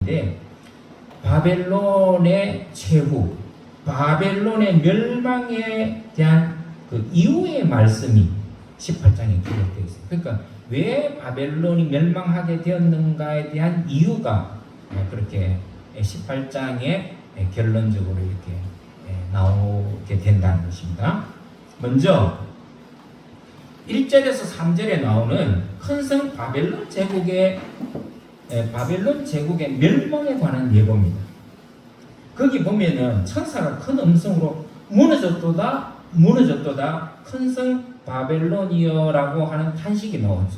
나오는데 바벨론의 최후, 바벨론의 멸망에 대한 그 이후의 말씀이 18장에 기록되어 있어요. 그러니까 왜 바벨론이 멸망하게 되었는가에 대한 이유가 그렇게 18장에 결론적으로 이렇게 나오게 된다는 것입니다. 먼저 1절에서 3절에 나오는 큰 성 바벨론 제국의 멸망에 관한 예고입니다. 거기 보면은 천사가 큰 음성으로 무너졌도다 큰 성 바벨론이여라고 하는 탄식이 나오죠.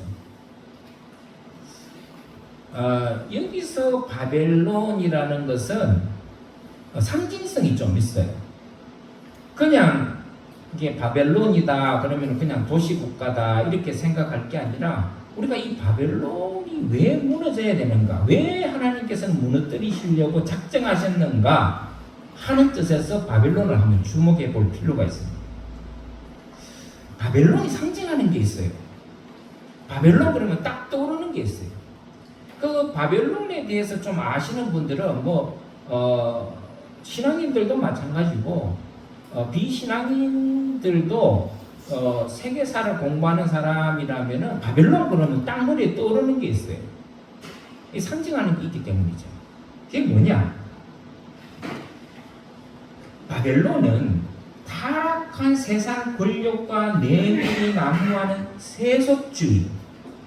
여기서 바벨론이라는 것은 상징성이 좀 있어요. 그냥 이게 바벨론이다 그러면 그냥 도시국가다 이렇게 생각할 게 아니라 우리가 이 바벨론이 왜 무너져야 되는가, 왜 하나님께서는 무너뜨리시려고 작정하셨는가 하는 뜻에서 바벨론을 한번 주목해 볼 필요가 있습니다. 바벨론이 상징하는 게 있어요. 바벨론 그러면 딱 떠오르는 게 있어요. 그 바벨론에 대해서 좀 아시는 분들은 신앙인들도 마찬가지고 비신앙인들도 세계사를 공부하는 사람이라면은 바벨론 그러면 딱 머리에 떠오르는 게 있어요. 이 상징하는 게 있기 때문이죠. 그게 뭐냐? 바벨론은 타락한 세상 권력과 내면이 난무하는 세속주의,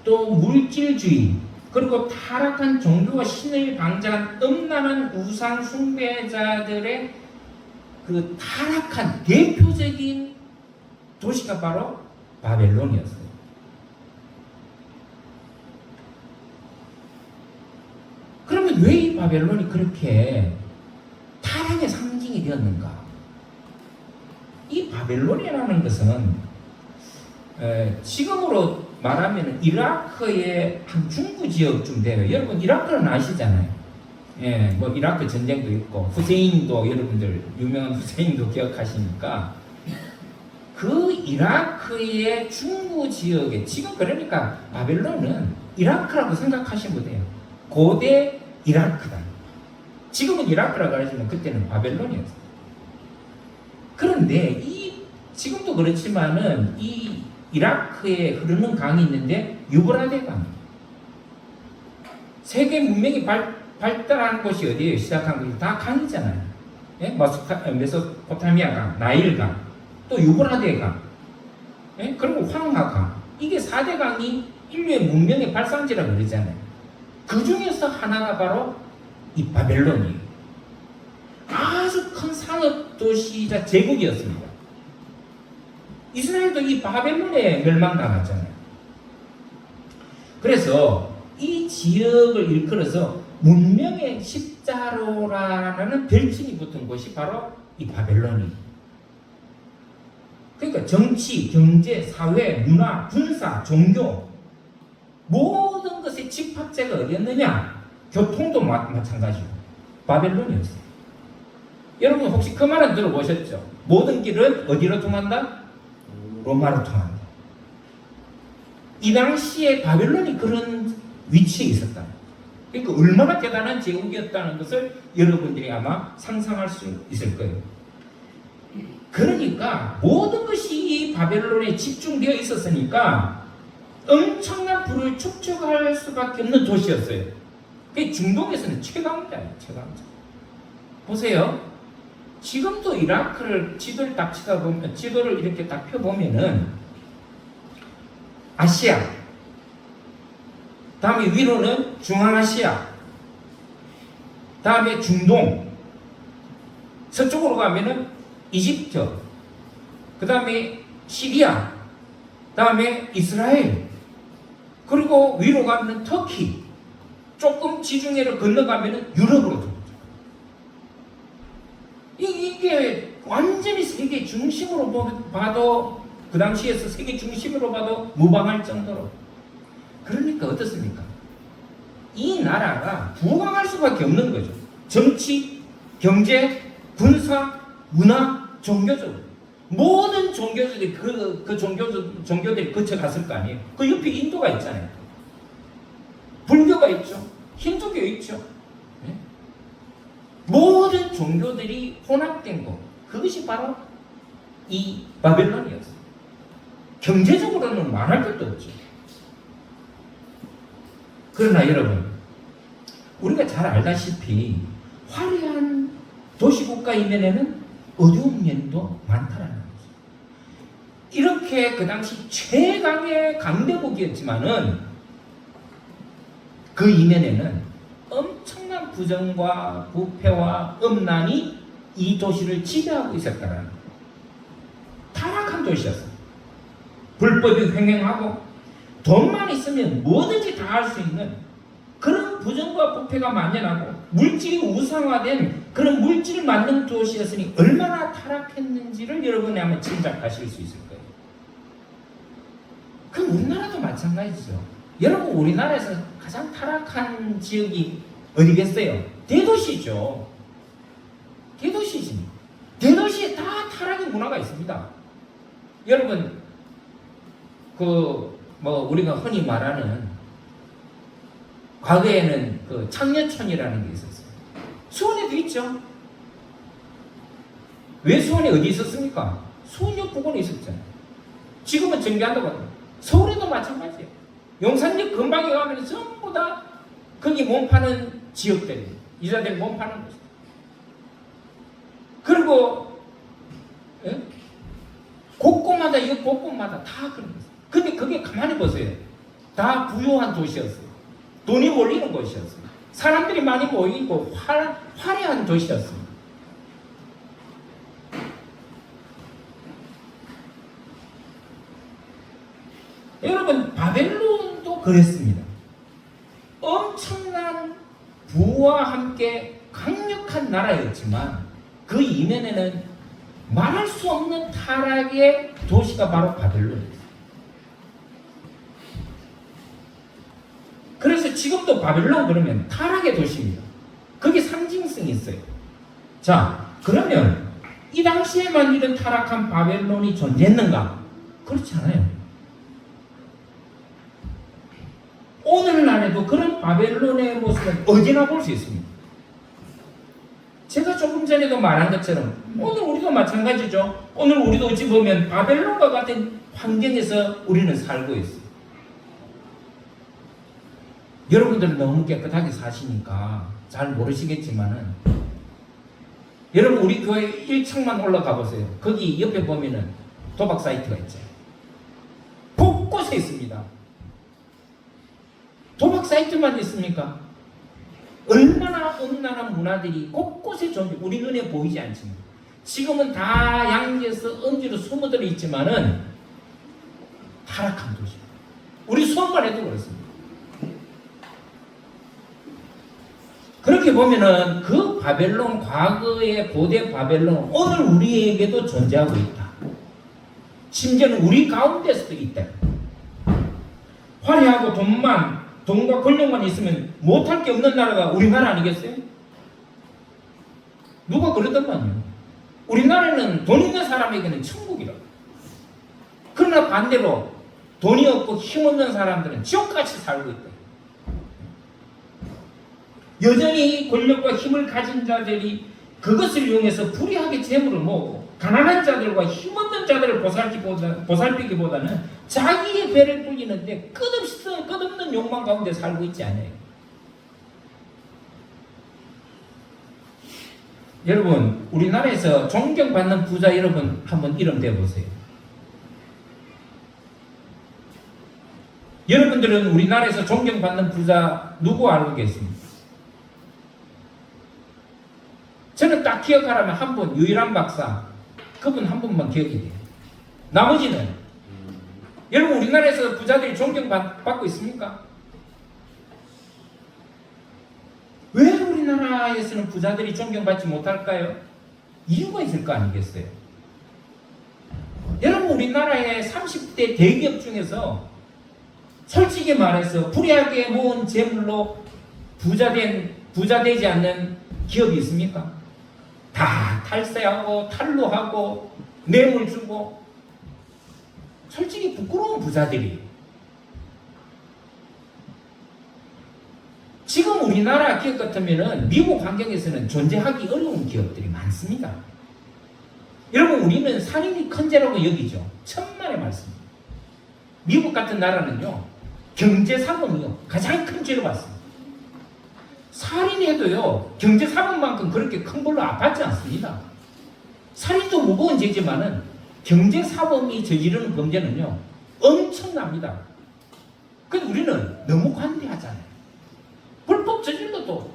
또 물질주의, 그리고 타락한 종교와 신을 방자한 음란한 우상 숭배자들의 그 타락한 대표적인 도시가 바로 바벨론이었어요. 그러면 왜 이 바벨론이 그렇게 타락의 상징이 되었는가? 이 바벨론이라는 것은 지금으로 말하면 이라크의 한 중부 지역쯤 돼요. 여러분 이라크는 아시잖아요. 이라크 전쟁도 있고 후세인도 여러분들 유명한 후세인도 기억하시니까 그 이라크의 중부 지역에 지금 그러니까 바벨론은 이라크라고 생각하시면 돼요. 고대 이라크다. 지금은 이라크라고 하지만 그때는 바벨론이었어요. 그런데 지금도 그렇지만은 이 이라크에 흐르는 강이 있는데 유브라데 강. 세계 문명이 발달한 곳이 어디예요? 시작한 곳이 다 강이잖아요. 메소포타미아 강, 나일 강, 또 유브라데 강, 그리고 황하 강. 이게 4대 강이 인류의 문명의 발상지라고 그러잖아요. 그 중에서 하나가 바로 이 바벨론이에요. 아주 큰 산업 도시자 제국이었습니다. 이스라엘도 이 바벨론에 멸망당했잖아요. 그래서 이 지역을 일컬어서 문명의 십자로라는 별칭이 붙은 곳이 바로 이 바벨론이에요. 그러니까 정치, 경제, 사회, 문화, 군사, 종교 모든 것의 집합체가 어디였느냐? 교통도 마찬가지고 바벨론이었어요. 여러분 혹시 그 말은 들어보셨죠? 모든 길은 어디로 통한다? 로마로 통한다. 이 당시에 바벨론이 그런 위치에 있었다. 그러니까 얼마나 대단한 제국이었다는 것을 여러분들이 아마 상상할 수 있을 거예요. 그러니까 모든 것이 이 바벨론에 집중되어 있었으니까 엄청난 부를 축적할 수밖에 없는 도시였어요. 그게 중동에서는 최강자예요. 최강자. 보세요. 지금도 이라크를 지도를 딱 치다 보면, 지도를 이렇게 딱 펴보면은 아시아, 다음에 위로는 중앙아시아, 다음에 중동, 서쪽으로 가면은 이집트, 그 다음에 시리아, 다음에 이스라엘, 그리고 위로 가면은 터키, 조금 지중해를 건너가면은 유럽으로 들어오죠. 이게 완전히 세계 중심으로 봐도, 그 당시에서 세계 중심으로 봐도 무방할 정도로. 그러니까 어떻습니까? 이 나라가 부강할 수밖에 없는 거죠. 정치, 경제, 군사, 문화, 종교적으로. 모든 종교들이 종교들이 거쳐갔을 거 아니에요. 그 옆에 인도가 있잖아요. 불교가 있죠. 힌두교 있죠. 예? 모든 종교들이 혼합된 것, 그것이 바로 이 바벨론이었어요. 경제적으로는 말할 것도 없죠. 그러나 여러분, 우리가 잘 알다시피 화려한 도시국가 이면에는 어두운 면도 많다라는 거죠. 이렇게 그 당시 최강의 강대국이었지만은 그 이면에는 엄청난 부정과 부패와 음란이 이 도시를 지배하고 있었다라는 거예요. 타락한 도시였어요. 불법이 횡행하고 돈만 있으면 뭐든지 다 할 수 있는 그런 부정과 부패가 만연하고 물질이 우상화된 그런 물질 만능 도시였으니 얼마나 타락했는지를 여러분이 한번 짐작하실 수 있을 거예요. 그럼 우리나라도 마찬가지죠. 여러분, 우리나라에서 가장 타락한 지역이 어디겠어요? 대도시죠. 대도시지. 대도시에 다 타락의 문화가 있습니다. 여러분, 우리가 흔히 말하는 과거에는 그 창녀촌이라는 게 있었어요. 수원에도 있죠. 왜 수원에 어디 있었습니까? 수원역 부근에 있었잖아요. 지금은 정비한다고 합니다. 서울에도 마찬가지예요. 용산역 근방에 가면 전부 다 거기 몸 파는 지역들이에요. 이자들 몸 파는 곳이에요. 그리고 곳곳마다 이 곳곳마다 다 그런 거예요. 근데 그게 가만히 보세요. 다 부유한 도시였어요. 돈이 몰리는 곳이었어요. 사람들이 많이 모이고 화려한 도시였습니다. 여러분, 바벨론도 그랬습니다. 엄청난 부와 함께 강력한 나라였지만 그 이면에는 말할 수 없는 타락의 도시가 바로 바벨론이었어요. 그래서 지금도 바벨론 그러면 타락의 도시입니다. 그게 상징성이 있어요. 자, 그러면 이 당시에만 이런 타락한 바벨론이 존재했는가? 그렇지 않아요. 오늘날에도 그런 바벨론의 모습은 어디나 볼 수 있습니다. 제가 조금 전에도 말한 것처럼 오늘 우리도 마찬가지죠. 오늘 우리도 어찌 보면 바벨론과 같은 환경에서 우리는 살고 있어요. 여러분들은 너무 깨끗하게 사시니까 잘 모르시겠지만은 여러분, 우리 교회 1층만 올라가 보세요. 거기 옆에 보면은 도박 사이트가 있죠. 곳곳에 있습니다. 도박 사이트만 있습니까? 얼마나 음란한 문화들이 곳곳에 존재, 우리 눈에 보이지 않지만 지금은 다 양지에서 음지로 숨어들어 있지만은 타락한 도시. 우리 수원만 해도 그렇습니다. 그렇게 보면은 그 바벨론, 과거의 고대 바벨론, 오늘 우리에게도 존재하고 있다. 심지어는 우리 가운데서도 있다. 화려하고 돈과 권력만 있으면 못할 게 없는 나라가 우리나라 아니겠어요? 누가 그러더만요. 우리나라는 돈 있는 사람에게는 천국이라고. 그러나 반대로 돈이 없고 힘없는 사람들은 지옥같이 살고 있다. 여전히 권력과 힘을 가진 자들이 그것을 이용해서 불의하게 재물을 모으고 가난한 자들과 힘없는 자들을 보살피기보다는 자기의 배를 불리는데 끝없는 욕망 가운데 살고 있지 않아요. 여러분, 우리나라에서 존경받는 부자 여러분 한번 이름 대보세요. 여러분들은 우리나라에서 존경받는 부자 누구 알고 계십니까? 저는 딱 기억하라면 한 분, 유일한 박사, 그분 한 분만 기억이 돼요. 나머지는 여러분, 우리나라에서 부자들이 존경받고 있습니까? 왜 우리나라에서는 부자들이 존경받지 못할까요? 이유가 있을 거 아니겠어요? 여러분, 우리나라의 30대 대기업 중에서 솔직히 말해서 불의하게 모은 재물로 부자되지 않는 기업이 있습니까? 다 탈세하고 탈루하고 뇌물 주고 솔직히 부끄러운 부자들이 지금 우리나라 기업 같으면은 미국 환경에서는 존재하기 어려운 기업들이 많습니다. 여러분, 우리는 살인이 큰 죄라고 여기죠. 천만의 말씀입니다. 미국 같은 나라는요, 경제사범이요, 가장 큰 죄로 봤습니다. 살인해도요, 경제사범만큼 그렇게 큰 걸로 아팠지 않습니다. 살인도 무거운 죄지만은 경제사범이 저지르는 범죄는요, 엄청납니다. 근데 우리는 너무 관대하잖아요. 불법 저질러도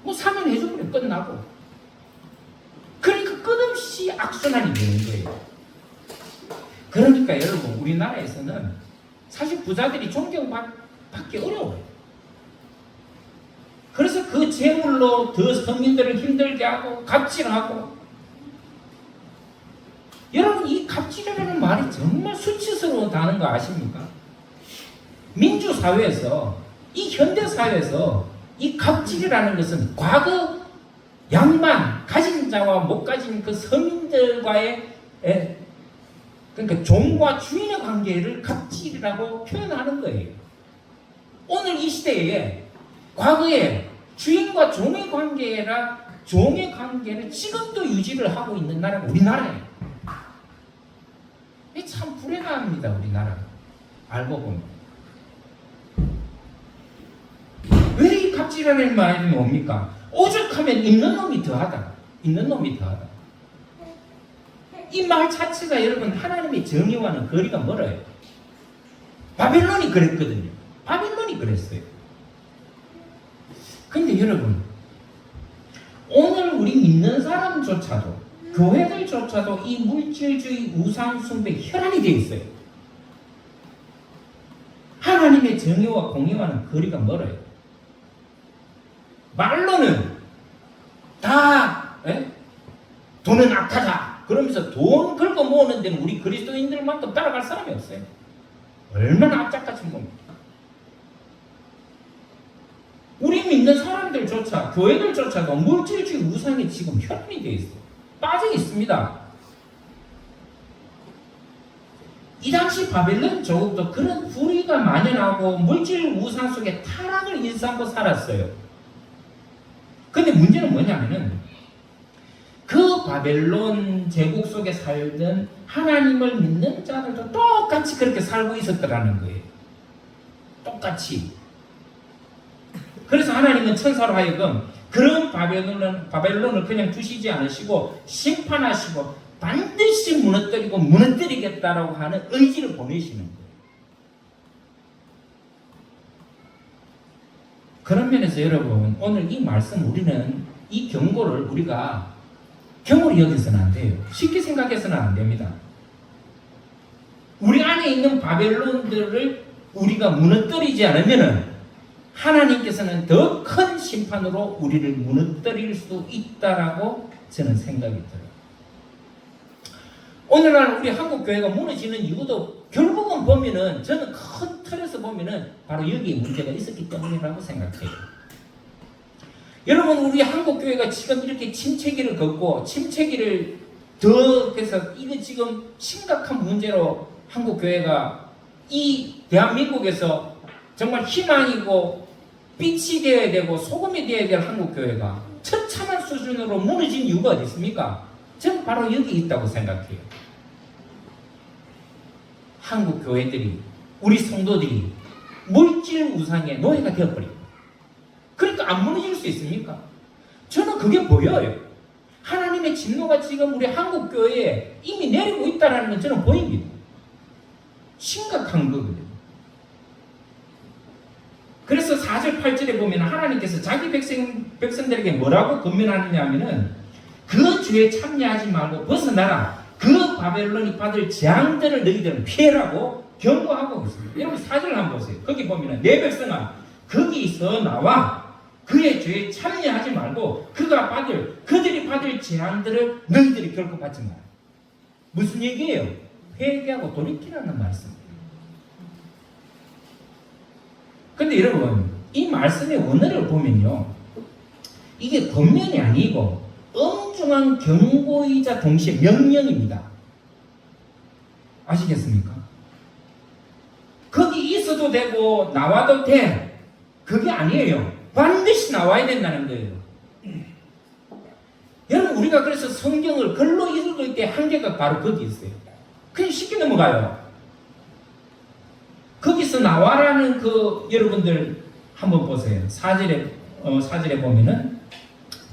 뭐 사면해주면 끝나고. 그러니까 끝없이 악순환이 되는 거예요. 그러니까 여러분, 우리나라에서는 사실 부자들이 존경받기 어려워요. 그래서 그 재물로 더 서민들을 힘들게 하고 갑질하고. 여러분, 이 갑질이라는 말이 정말 수치스러워다는 거 아십니까? 민주사회에서, 이 현대사회에서 이 갑질이라는 것은 과거 양반, 가진 자와 못 가진 그 서민들과의 그러니까 종과 주인의 관계를 갑질이라고 표현하는 거예요. 오늘 이 시대에 과거에 주인과 종의 관계라 종의 관계는 지금도 유지를 하고 있는 나라가 우리나라예요. 이게 참 불행합니다, 우리나라. 알고 보면. 왜 이 갑질이라는 말이 뭡니까? 오죽하면 있는 놈이 더하다. 있는 놈이 더하다. 이 말 자체가 여러분 하나님의 정의와는 거리가 멀어요. 바벨론이 그랬거든요. 바벨론이 그랬어요. 근데 여러분, 오늘 우리 믿는 사람조차도, 교회들조차도 이 물질주의 우상숭배 혈안이 되어 있어요. 하나님의 정의와 공의와는 거리가 멀어요. 말로는 다 돈은 악하다 그러면서 돈 긁어 모으는 데는 우리 그리스도인들만큼 따라갈 사람이 없어요. 얼마나 악착같은 겁니까? 우리 믿는 사람들조차, 교회들조차도 물질주의 우상에 지금 혈안이 되어 있어요. 빠져 있습니다. 이 당시 바벨론 조국도 그런 불의가 만연하고 물질 우상 속에 타락을 일삼고 살았어요. 근데 문제는 뭐냐면은 그 바벨론 제국 속에 살던 하나님을 믿는 자들도 똑같이 그렇게 살고 있었더라는 거예요. 똑같이. 그래서 하나님은 천사로 하여금 그런 바벨론을 그냥 두시지 않으시고 심판하시고 반드시 무너뜨리고 무너뜨리겠다라고 하는 의지를 보내시는 거예요. 그런 면에서 여러분, 오늘 이 말씀 우리는 이 경고를 우리가 경고로 여기서는 안 돼요. 쉽게 생각해서는 안 됩니다. 우리 안에 있는 바벨론들을 우리가 무너뜨리지 않으면은 하나님께서는 더 큰 심판으로 우리를 무너뜨릴 수 있다라고 저는 생각이 들어요. 오늘날 우리 한국 교회가 무너지는 이유도 결국은 보면은, 저는 큰 틀에서 보면은 바로 여기에 문제가 있었기 때문이라고 생각해요. 여러분, 우리 한국 교회가 지금 이렇게 침체기를 걷고 침체기를 더 해서 이거 지금 심각한 문제로 한국 교회가 이 대한민국에서 정말 희망이고 빛이 되어야 되고 소금이 되어야 될 한국 교회가 처참한 수준으로 무너진 이유가 어디 있습니까? 저는 바로 여기 있다고 생각해요. 한국 교회들이, 우리 성도들이 물질 우상의 노예가 되어버리고, 그러니까 안 무너질 수 있습니까? 저는 그게 보여요. 하나님의 진노가 지금 우리 한국 교회에 이미 내리고 있다는 건 저는 보입니다. 심각한 거거든요. 그래서 4절 8절에 보면 하나님께서 자기 백성들에게 뭐라고 권면하느냐 하면은 그 죄에 참여하지 말고 벗어나라. 그 바벨론이 받을 재앙들을 너희들은 피해라고 경고하고 있습니다. 여러분 4절 한번 보세요. 거기 보면은 내 백성아 거기서 나와 그의 죄에 참여하지 말고 그들이 받을 재앙들을 너희들이 결코 받지 마라. 무슨 얘기예요? 회개하고 돌이키라는 말씀입니다. 근데 여러분, 이 말씀의 원어를 보면요, 이게 권면이 아니고 엄중한 경고이자 동시에 명령입니다. 아시겠습니까? 거기 있어도 되고 나와도 돼. 그게 아니에요. 반드시 나와야 된다는 거예요. 여러분, 우리가 그래서 성경을 글로 읽을 때 한계가 바로 거기 있어요. 그냥 쉽게 넘어가요. 거기서 나와라는 그 여러분들 한번 보세요. 4절에 보면은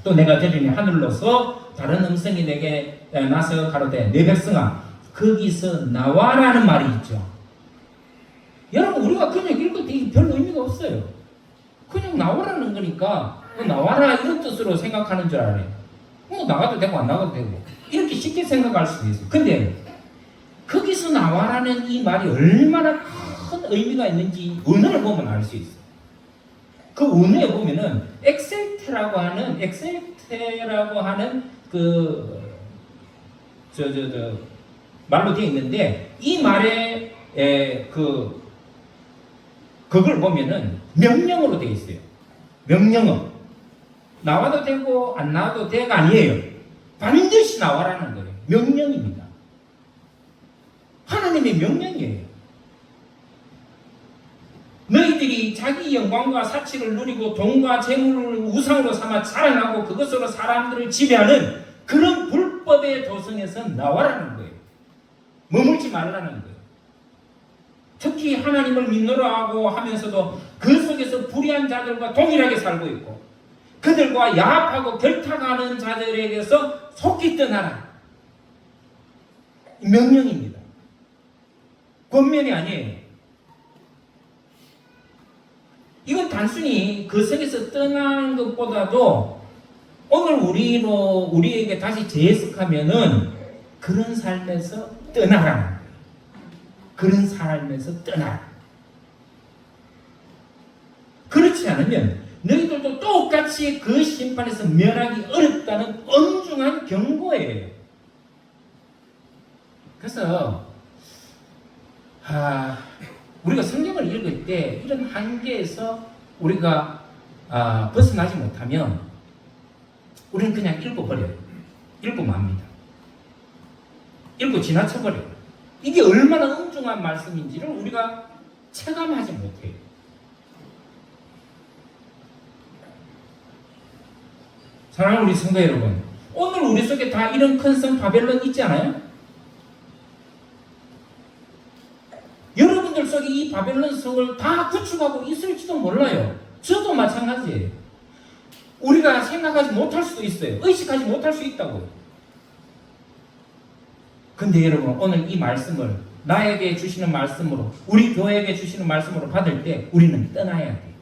또 내가 들으니 하늘로서 다른 음성이 내게 나서 가로되 내 백성아 거기서 나와라는 말이 있죠. 여러분, 우리가 그냥 읽을 때 별로 의미가 없어요. 그냥 나와라는 거니까 나와라 이런 뜻으로 생각하는 줄 알아요. 나가도 되고 안 나가도 되고 이렇게 쉽게 생각할 수도 있어요. 근데 거기서 나와라는 이 말이 얼마나 큰 의미가 있는지 언어를 보면 알 수 있어요. 그 언어에 보면은 엑셀테라고 하는 그 말로 되어 있는데 이 말에 그걸 보면은 명령으로 되어 있어요. 명령어. 나와도 되고 안 나와도 돼가 아니에요. 반드시 나와라는 거예요. 명령입니다. 하나님의 명령이에요. 너희들이 자기 영광과 사치를 누리고 돈과 재물을 우상으로 삼아 자랑하고 그것으로 사람들을 지배하는 그런 불법의 도성에서 나와라는 거예요. 머물지 말라는 거예요. 특히 하나님을 믿노라 하고 하면서도 그 속에서 불의한 자들과 동일하게 살고 있고 그들과 야합하고 결탁하는 자들에게서 속히 떠나라. 명령입니다. 권면이 아니에요. 이건 단순히 그 속에서 떠나는 것보다도 오늘 우리에게 다시 재해석하면은 그런 삶에서 떠나라. 그런 삶에서 떠나라. 그렇지 않으면 너희들도 똑같이 그 심판에서 면하기 어렵다는 엄중한 경고예요. 그래서 우리가 성경을 읽을 때 이런 한계에서 우리가 벗어나지 못하면 우리는 그냥 읽어버려요. 읽고 맙니다. 읽고 지나쳐버려요. 이게 얼마나 엄중한 말씀인지를 우리가 체감하지 못해요. 사랑하는 우리 성도 여러분, 오늘 우리 속에 다 이런 큰 성 바벨론 있지 않아요? 여러분들 속에 이 바벨론 성을 다 구축하고 있을지도 몰라요. 저도 마찬가지예요. 우리가 생각하지 못할 수도 있어요. 의식하지 못할 수 있다고요. 근데 여러분, 오늘 이 말씀을 나에게 주시는 말씀으로, 우리 교회에게 주시는 말씀으로 받을 때 우리는 떠나야 돼요.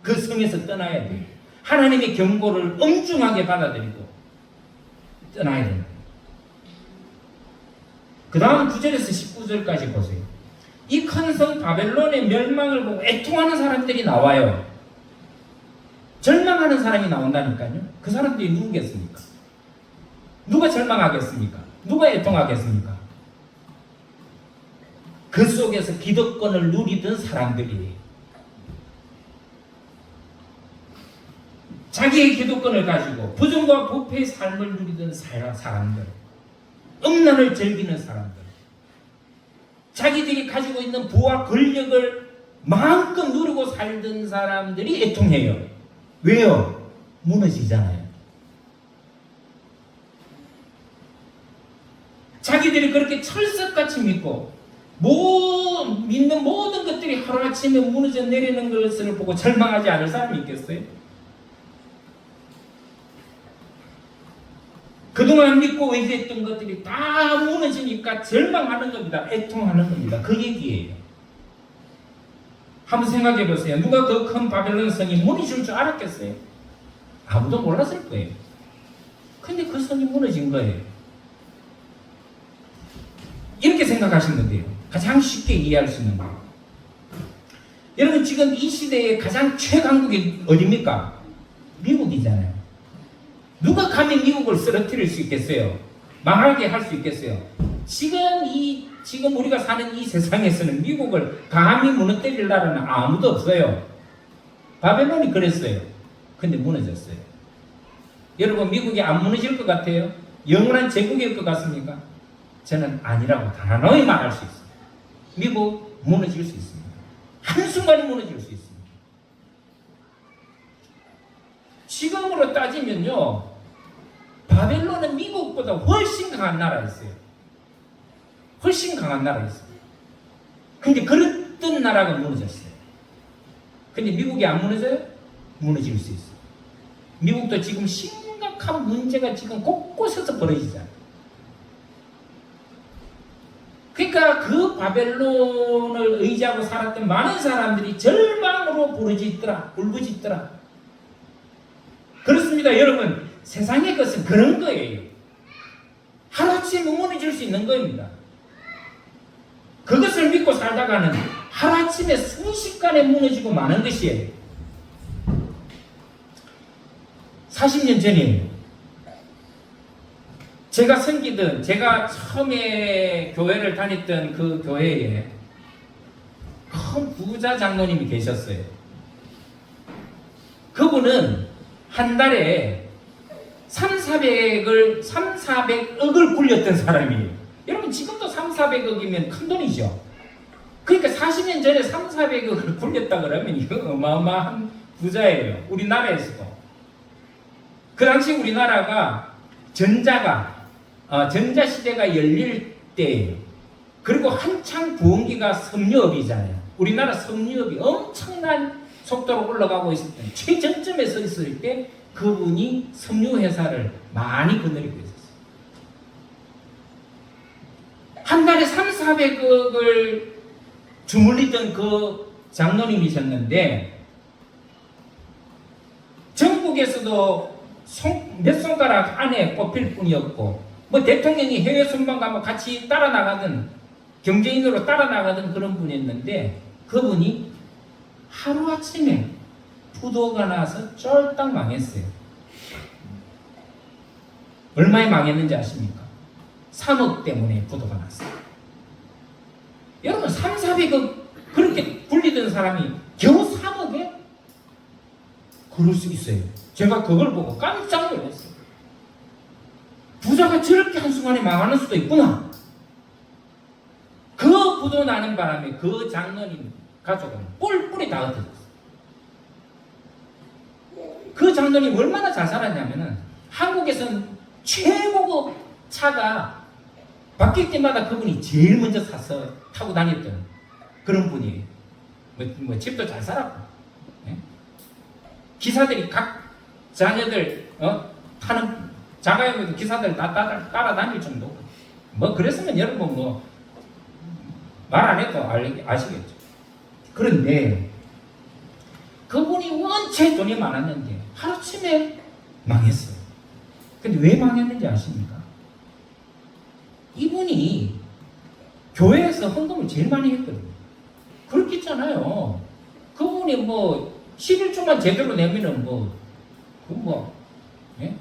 그 성에서 떠나야 돼요. 하나님의 경고를 엄중하게 받아들이고 떠나야 됩니다. 그 다음 9절에서 19절까지 보세요. 이 큰 성 바벨론의 멸망을 보고 애통하는 사람들이 나와요. 절망하는 사람이 나온다니까요. 그 사람들이 누구겠습니까? 누가 절망하겠습니까? 누가 애통하겠습니까? 그 속에서 기득권을 누리던 사람들이에요. 자기의 기득권을 가지고 부정과 부패의 삶을 누리던 사람들, 음란을 즐기는 사람들, 자기들이 가지고 있는 부와 권력을 마음껏 누리고 살던 사람들이 애통해요. 왜요? 무너지잖아요. 자기들이 그렇게 철석같이 믿고 믿는 모든 것들이 하루아침에 무너져 내리는 것을 보고 절망하지 않을 사람이 있겠어요? 그동안 믿고 의지했던 것들이 다 무너지니까 절망하는 겁니다. 애통하는 겁니다. 그 얘기예요. 한번 생각해 보세요. 누가 그 큰 바벨론 성이 무너질 줄 알았겠어요? 아무도 몰랐을 거예요. 근데 그 성이 무너진 거예요. 이렇게 생각하시면 돼요. 가장 쉽게 이해할 수 있는 거예요. 여러분, 지금 이 시대의 가장 최강국이 어디입니까? 미국이잖아요. 누가 감히 미국을 쓰러뜨릴 수 있겠어요? 망하게 할 수 있겠어요? 지금 우리가 사는 이 세상에서는 미국을 감히 무너뜨릴 나라는 아무도 없어요. 바벨론이 그랬어요. 근데 무너졌어요. 여러분, 미국이 안 무너질 것 같아요? 영원한 제국일 것 같습니까? 저는 아니라고 단호히 말할 수 있습니다. 미국 무너질 수 있습니다. 한순간에 무너질 수 있습니다. 지금으로 따지면요, 바벨론은 미국보다 훨씬 강한 나라였어요. 훨씬 강한 나라였어요. 근데 그랬던 나라가 무너졌어요. 근데 미국이 안 무너져요? 무너질 수 있어요. 미국도 지금 심각한 문제가 지금 곳곳에서 벌어지잖아요. 그러니까 그 바벨론을 의지하고 살았던 많은 사람들이 절망으로 울부짖더라. 그렇습니다, 여러분. 세상의 것은 그런 거예요. 하루아침에 무너질 수 있는 겁니다. 그것을 믿고 살다가는 하루아침에 순식간에 무너지고 마는 것이에요. 40년 전이에요. 제가 처음에 교회를 다녔던 그 교회에 큰 부자 장로님이 계셨어요. 그분은 한 달에 400억을 굴렸던 사람이에요. 여러분, 지금도 400억이면 큰 돈이죠. 그러니까 40년 전에 400억을 굴렸다 그러면 이거 어마어마한 부자예요. 우리나라에서도. 그 당시 우리나라가 전자시대가 열릴 때예요. 그리고 한창 부흥기가 섬유업이잖아요. 우리나라 섬유업이 엄청난 속도로 올라가고 있을 때, 최전점에 서 있을 때 그분이 섬유회사를 많이 거느리고 있었어요. 한 달에 400억을 주물리던 그 장로님이셨는데, 전국에서도 몇 손가락 안에 꼽힐 뿐이었고, 뭐 대통령이 해외 순방 가면 같이 따라 나가던, 경제인으로 따라 나가던 그런 분이었는데, 그분이 하루아침에 부도가 나서 쫄딱 망했어요. 얼마에 망했는지 아십니까? 3억 때문에 부도가 났어요. 여러분, 400억 그렇게 굴리던 사람이 겨우 3억에? 그럴 수 있어요. 제가 그걸 보고 깜짝 놀랐어요. 부자가 저렇게 한순간에 망하는 수도 있구나. 그 부도 나는 바람에 그 장로님 가족은 뿔뿔이 다 흩어졌어요. 그 장로님 얼마나 잘 살았냐면은, 한국에서는 최고급 차가 바뀔 때마다 그분이 제일 먼저 사서 타고 다녔던 그런 분이에요. 뭐 집도 잘 살았고, 예? 기사들이 각 자녀들 타는 자가용에도 기사들 다 따라다닐 정도고, 뭐 그랬으면 여러분 뭐 말 안 해도 아시겠죠. 그런데 그분이 원체 돈이 많았는데 하루아침에 망했어요. 근데 왜 망했는지 아십니까? 이분이 교회에서 헌금을 제일 많이 했거든요. 그렇겠잖아요. 그분이 뭐 11조만 제대로 내면은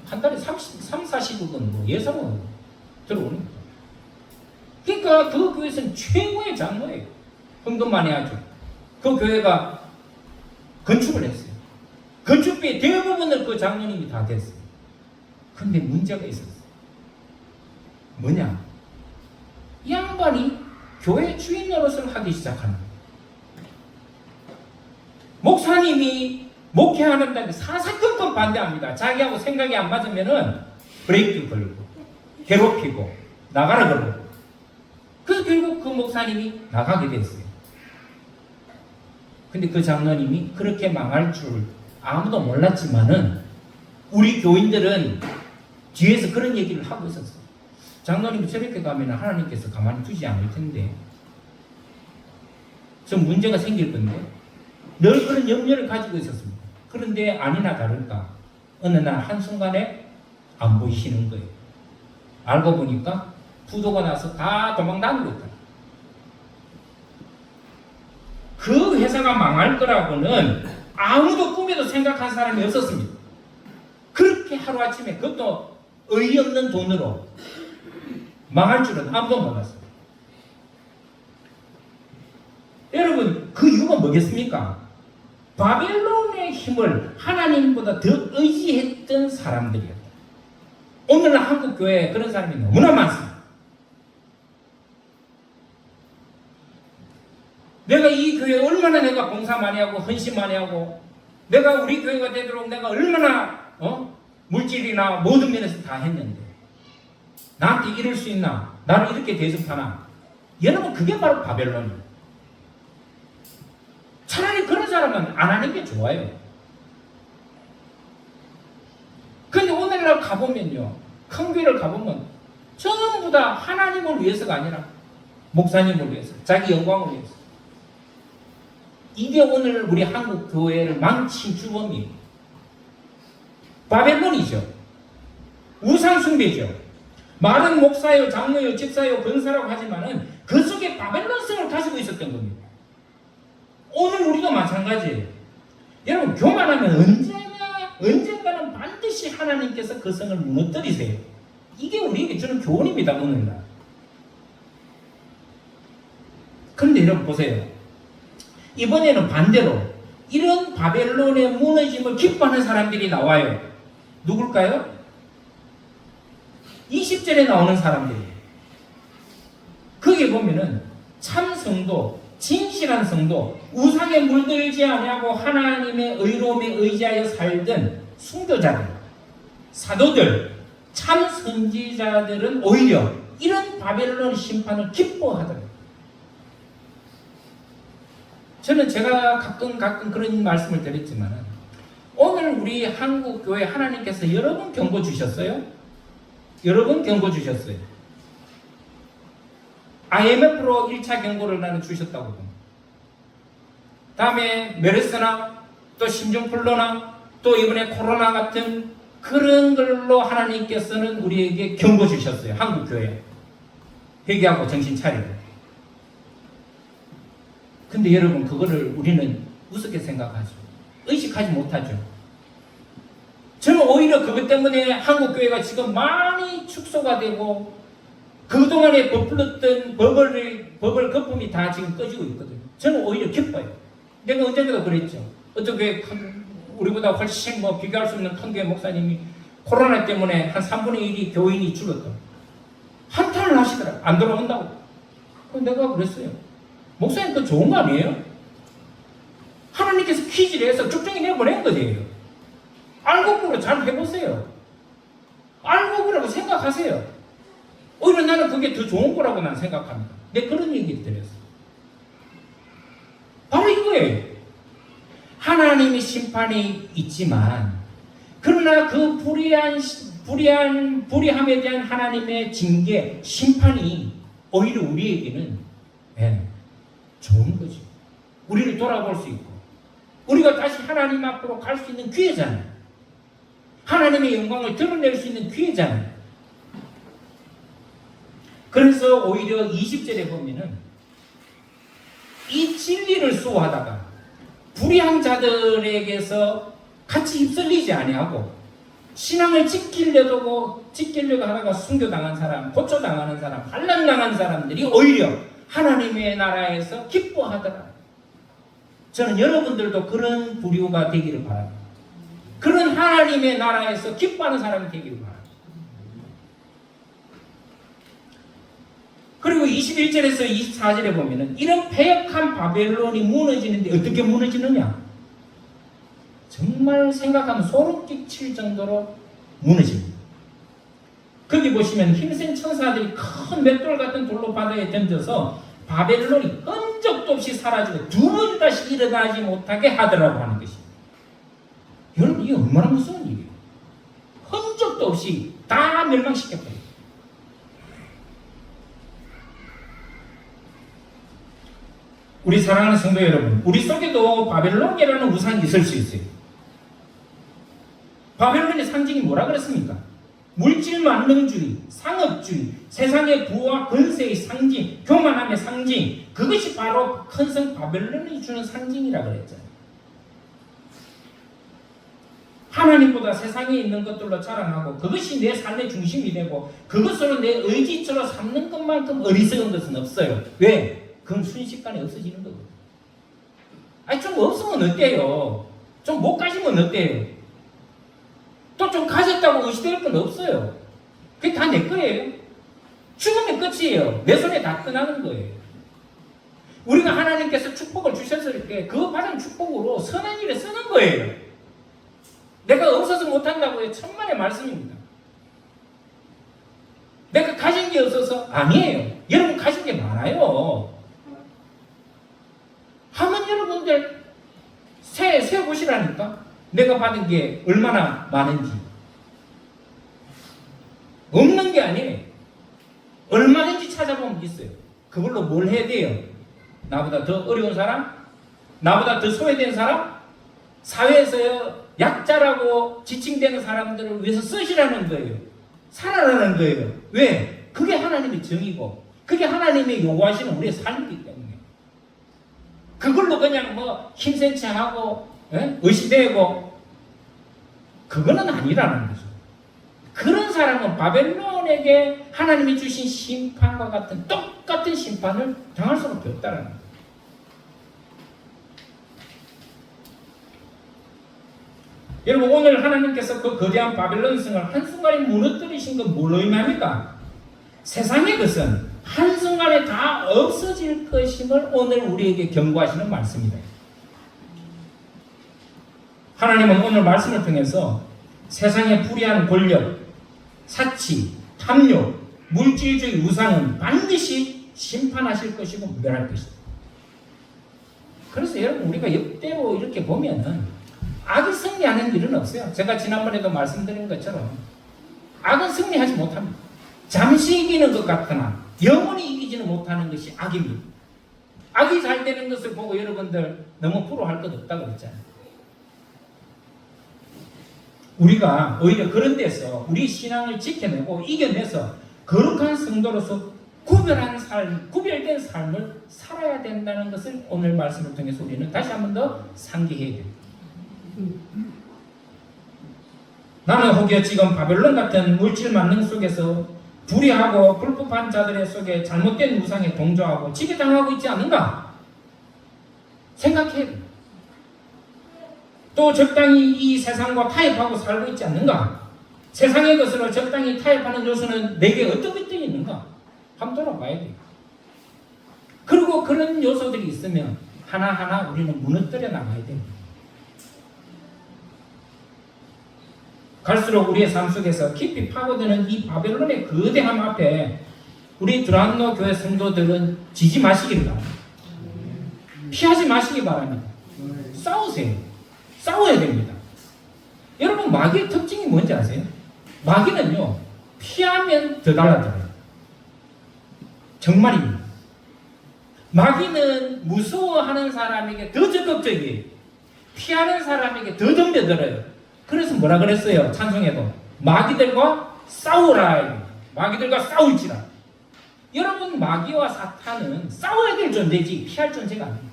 한 달에 40억은 뭐 예상으로 들어오는 거죠. 그러니까 그 교회에서는 최고의 장로예요. 헌금 많이 하죠. 그 교회가 건축을 했어요. 건축비 대부분을 그 장로님이 다 됐어요. 근데 문제가 있었어요. 뭐냐? 이 양반이 교회 주인 노릇을 하기 시작하는 거예요. 목사님이 목회하는데 사사건건 반대합니다. 자기하고 생각이 안 맞으면은 브레이크 걸고 괴롭히고 나가라 그러고. 그래서 결국 그 목사님이 나가게 됐어요. 근데 그 장로님이 그렇게 망할 줄 아무도 몰랐지만은 우리 교인들은 뒤에서 그런 얘기를 하고 있었어요. 장로님이 저렇게 가면 하나님께서 가만히 두지 않을 텐데, 좀 문제가 생길 건데, 늘 그런 염려를 가지고 있었습니다. 그런데 아니나 다를까 어느 날 한순간에 안 보이시는 거예요. 알고 보니까 부도가 나서 다 도망 다니고 있다. 그 회사가 망할 거라고는 아무도 꿈에도 생각한 사람이 없었습니다. 그렇게 하루아침에, 그것도 어이없는 돈으로 망할 줄은 아무도 몰랐어요. 여러분, 그 이유가 뭐겠습니까? 바벨론의 힘을 하나님보다 더 의지했던 사람들이었다. 오늘날 한국 교회에 그런 사람이 너무나 많습니다. 내가 이 교회에 얼마나 내가 봉사 많이 하고 헌신 많이 하고, 내가 우리 교회가 되도록 내가 얼마나 물질이나 모든 면에서 다 했는데 나한테 이럴 수 있나? 나를 이렇게 대접하나? 여러분 그게 바로 바벨론이에요. 차라리 그런 사람은 안 하는 게 좋아요. 근데 오늘날 가보면요, 큰 교회를 가보면 전부 다 하나님을 위해서가 아니라 목사님을 위해서, 자기 영광을 위해서. 이게 오늘 우리 한국 교회를 망친 주범이에요. 바벨론이죠. 우상숭배죠. 말은 목사요, 장로요, 집사요, 권사라고 하지만은 그 속에 바벨론성을 가지고 있었던 겁니다. 오늘 우리도 마찬가지예요. 여러분 교만하면 언젠가는 반드시 하나님께서 그 성을 무너뜨리세요. 이게 우리에게 주는 교훈입니다. 오늘날. 그런데 여러분 보세요. 이번에는 반대로 이런 바벨론의 무너짐을 기뻐하는 사람들이 나와요. 누굴까요? 20절에 나오는 사람들이에요. 거기에 보면은 참 성도, 진실한 성도, 우상에 물들지 아니하고 하나님의 의로움에 의지하여 살던 순교자들, 사도들, 참 선지자들은 오히려 이런 바벨론 심판을 기뻐하더라고요. 저는 제가 가끔 그런 말씀을 드렸지만 오늘 우리 한국교회 하나님께서 여러 번 경고 주셨어요. 여러 번 경고 주셨어요. IMF로 1차 경고를 나는 주셨다고 봅니다. 다음에 메르스나 또 신종플루나 또 이번에 코로나 같은 그런 걸로 하나님께서는 우리에게 경고 주셨어요. 한국교회 회개하고 정신 차리고. 근데 여러분 그거를 우리는 우습게 생각하죠. 의식하지 못하죠. 저는 오히려 그것 때문에 한국교회가 지금 많이 축소가 되고 그동안에 버풀었던 버블 거품이 다 지금 꺼지고 있거든요. 저는 오히려 기뻐요. 내가 언젠가도 그랬죠. 어떤 교회 우리보다 훨씬 비교할 수 없는 큰 교회 목사님이 코로나 때문에 한 3분의 1이 교인이 줄었다. 한탄을 하시더라. 안 돌아온다고. 내가 그랬어요. 목사님 그거 좋은 거 아니에요? 하나님께서 퀴즈를 해서 쭉쭉이 내보낸 거예요. 알고 보고 잘 해보세요. 알고 보라고 생각하세요. 오히려 나는 그게 더 좋은 거라고 난 생각합니다. 내가 그런 얘기를 드렸어요. 바로 이거예요. 하나님의 심판이 있지만 그러나 그 불의함에 대한 하나님의 징계, 심판이 오히려 우리에게는 좋은 거지. 우리를 돌아볼 수 있고 우리가 다시 하나님 앞으로 갈 수 있는 기회잖아요. 하나님의 영광을 드러낼 수 있는 기회잖아요. 그래서 오히려 20절에 보면은 이 진리를 수호하다가 불의한 자들에게서 같이 휩쓸리지 아니하고 신앙을 지키려고 하다가 순교당한 사람, 고초당하는 사람, 반란당한 사람들이 오히려 하나님의 나라에서 기뻐하더라. 저는 여러분들도 그런 부류가 되기를 바랍니다. 그런 하나님의 나라에서 기뻐하는 사람이 되기를 바랍니다. 그리고 21절에서 24절에 보면은 이런 패역한 바벨론이 무너지는데 어떻게 무너지느냐? 정말 생각하면 소름 끼칠 정도로 무너집니다. 거기 보시면 힘센 천사들이 큰 맷돌 같은 돌로 바다에 던져서 바벨론이 흔적도 없이 사라지고 두 번 다시 일어나지 못하게 하더라고 하는 것입니다. 여러분 이게 얼마나 무서운 일이에요. 흔적도 없이 다 멸망시켰거든요. 우리 사랑하는 성도 여러분, 우리 속에도 바벨론이라는 우상이 있을 수 있어요. 바벨론의 상징이 뭐라 그랬습니까? 물질 만능주의, 상업주의, 세상의 부와 권세의 상징, 교만함의 상징, 그것이 바로 큰 성 바벨론이 주는 상징이라 그랬잖아요. 하나님보다 세상에 있는 것들로 자랑하고 그것이 내 삶의 중심이 되고 그것으로 내 의지처럼 삼는 것만큼 어리석은 것은 없어요. 왜? 그건 순식간에 없어지는 거거든요. 아니 좀 없으면 어때요? 좀 못 가지면 어때요? 또 좀 가졌다고 의시될 건 없어요. 그게 다 내 거예요. 죽으면 끝이에요. 내 손에 다 끝나는 거예요. 우리가 하나님께서 축복을 주셨을 때 그 받은 축복으로 선한 일에 쓰는 거예요. 내가 없어서 못한다고요. 천만의 말씀입니다. 내가 가진 게 없어서 아니에요. 여러분 가진 게 많아요. 한번 여러분들 세어보시라니까. 내가 받은 게 얼마나 많은지. 없는 게 아니에요. 얼마든지 찾아보면 있어요. 그걸로 뭘 해야 돼요? 나보다 더 어려운 사람? 나보다 더 소외된 사람? 사회에서 약자라고 지칭되는 사람들을 위해서 쓰시라는 거예요. 살아라는 거예요. 왜? 그게 하나님의 정의고 그게 하나님의 요구하시는 우리의 삶이기 때문에 그걸로 그냥 뭐 힘센 척하고 의시되고 그거는 아니라는 거죠. 그런 사람은 바벨론에게 하나님이 주신 심판과 같은 똑같은 심판을 당할 수밖에 없다는 거예요. 여러분 오늘 하나님께서 그 거대한 바벨론 성을 한순간에 무너뜨리신 건 뭘 의미합니까? 세상의 것은 한순간에 다 없어질 것임을 오늘 우리에게 경고하시는 말씀이다. 하나님은 오늘 말씀을 통해서 세상의 불의한 권력, 사치, 탐욕, 물질주의 우상은 반드시 심판하실 것이고 멸할 것이다. 그래서 여러분 우리가 역대로 이렇게 보면은 악이 승리하는 일은 없어요. 제가 지난번에도 말씀드린 것처럼 악은 승리하지 못합니다. 잠시 이기는 것 같으나 영원히 이기지는 못하는 것이 악입니다. 악이 잘 되는 것을 보고 여러분들 너무 부러워할 것 없다고 그랬잖아요. 우리가 오히려 그런 데서 우리 신앙을 지켜내고 이겨내서 거룩한 성도로서 구별된 삶을 살아야 된다는 것을 오늘 말씀을 통해서 우리는 다시 한 번 더 상기해야 됩니다. 나는 혹여 지금 바벨론 같은 물질 만능 속에서 불의하고 불법한 자들의 속에 잘못된 우상에 동조하고 지배당하고 있지 않는가? 생각해. 또 적당히 이 세상과 타협하고 살고 있지 않는가? 세상의 것으로 적당히 타협하는 요소는 내게 어떤 것들이 있는가? 한번 돌아봐야 돼. 그리고 그런 요소들이 있으면 하나하나 우리는 무너뜨려 나가야 됩니다. 갈수록 우리의 삶 속에서 깊이 파고드는 이 바벨론의 거대함 앞에 우리 두란노 교회 성도들은 지지 마시기 바랍니다. 피하지 마시기 바랍니다. 싸우세요. 싸워야 됩니다. 여러분 마귀의 특징이 뭔지 아세요? 마귀는요 피하면 더 달라들어요. 정말입니다. 마귀는 무서워하는 사람에게 더 적극적이에요. 피하는 사람에게 더 덤벼들어요. 그래서 뭐라 그랬어요? 찬송에도 마귀들과 싸우라. 마귀들과 싸울지라. 여러분 마귀와 사탄은 싸워야 될 존재지 피할 존재가 아닙니다.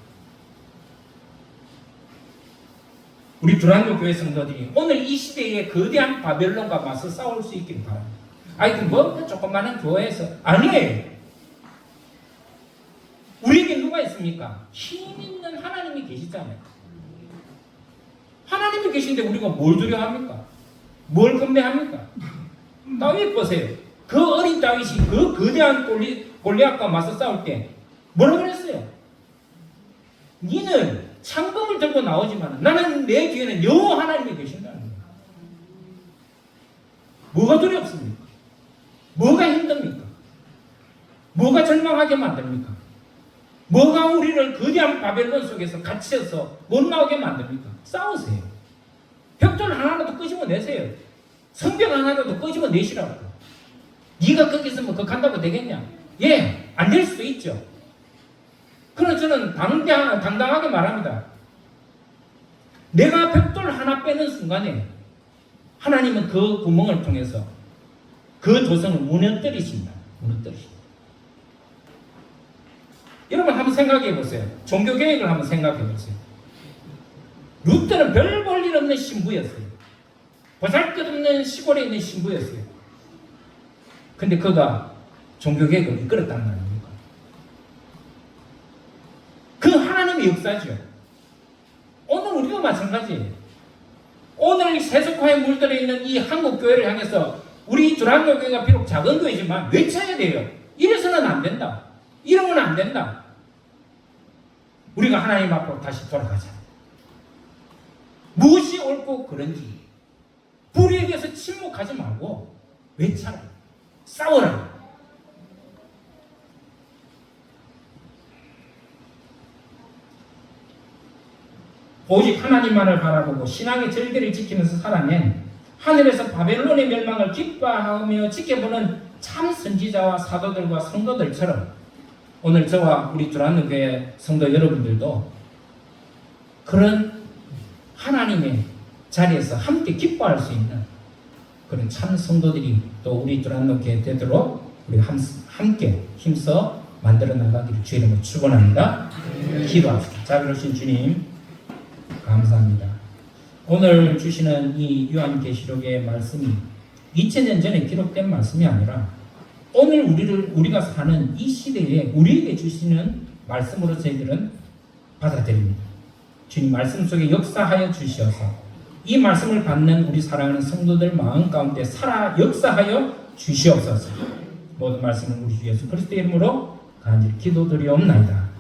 우리 두란노 교회 성도들이 오늘 이 시대에 거대한 바벨론과 맞서 싸울 수 있기를 바랍니다. 아니 뭐 조그마한 교회에서 아니에요. 우리에게 누가 있습니까? 힘 있는 하나님이 계시잖아요. 하나님이 계신데 우리가 뭘 두려워합니까? 뭘 겁내합니까? 다윗 보세요. 그 어린 다윗이 그 거대한 골리앗과 맞서 싸울 때 뭐라고 그랬어요? 니는 창검을 들고 나오지만 나는 내 뒤에는 여호와 하나님이 계신다는 거예요. 뭐가 두렵습니까? 뭐가 힘듭니까? 뭐가 절망하게 만듭니까? 뭐가 우리를 거대한 바벨론 속에서 갇혀서 못 나오게 만듭니까? 싸우세요. 벽돌 하나라도 끄집어내세요. 성벽 하나라도 끄집어내시라고. 네가 거기 있으면 그거 간다고 되겠냐? 예, 안 될 수도 있죠. 그러나 저는 당당하게 말합니다. 내가 벽돌 하나 빼는 순간에 하나님은 그 구멍을 통해서 그 도성을 무너뜨리신다. 무너뜨리신다. 여러분 한번 생각해 보세요. 종교 계획을 한번 생각해 보세요. 루터는 별 볼 일 없는 신부였어요. 보잘것없는 시골에 있는 신부였어요. 근데 그가 종교 계획을 이끌었다는 말입니까? 그 하나님의 역사죠. 오늘 우리도 마찬가지예요. 오늘 세속화에 물들어 있는 이 한국 교회를 향해서 우리 두란노 교회가 비록 작은 교회지만 외쳐야 돼요. 이래서는 안 된다. 이러면 안 된다. 우리가 하나님 앞으로 다시 돌아가자. 무엇이 옳고 그른지 불의에 대해서 침묵하지 말고 외쳐라. 싸워라. 오직 하나님만을 바라보고 신앙의 절개를 지키면서 살아낸 하늘에서 바벨론의 멸망을 기뻐하며 지켜보는 참 선지자와 사도들과 성도들처럼 오늘 저와 우리 두란노 교회 성도 여러분들도 그런 하나님의 자리에서 함께 기뻐할 수 있는 그런 참 성도들이 또 우리 두란노 교회 되도록 우리 함께 힘써 만들어 나가기를 주의 이름으로 축원합니다. 기도합시다. 자비로우신 주님 감사합니다. 오늘 주시는 이 요한계시록의 말씀이 2000년 전에 기록된 말씀이 아니라 오늘 우리가 사는 이 시대에 우리에게 주시는 말씀으로 저희들은 받아들입니다. 주님 말씀 속에 역사하여 주시어서 이 말씀을 받는 우리 사랑하는 성도들 마음 가운데 살아 역사하여 주시옵소서. 모든 말씀을 우리 주 예수 그리스도의 이름으로 간절히 기도드리옵나이다.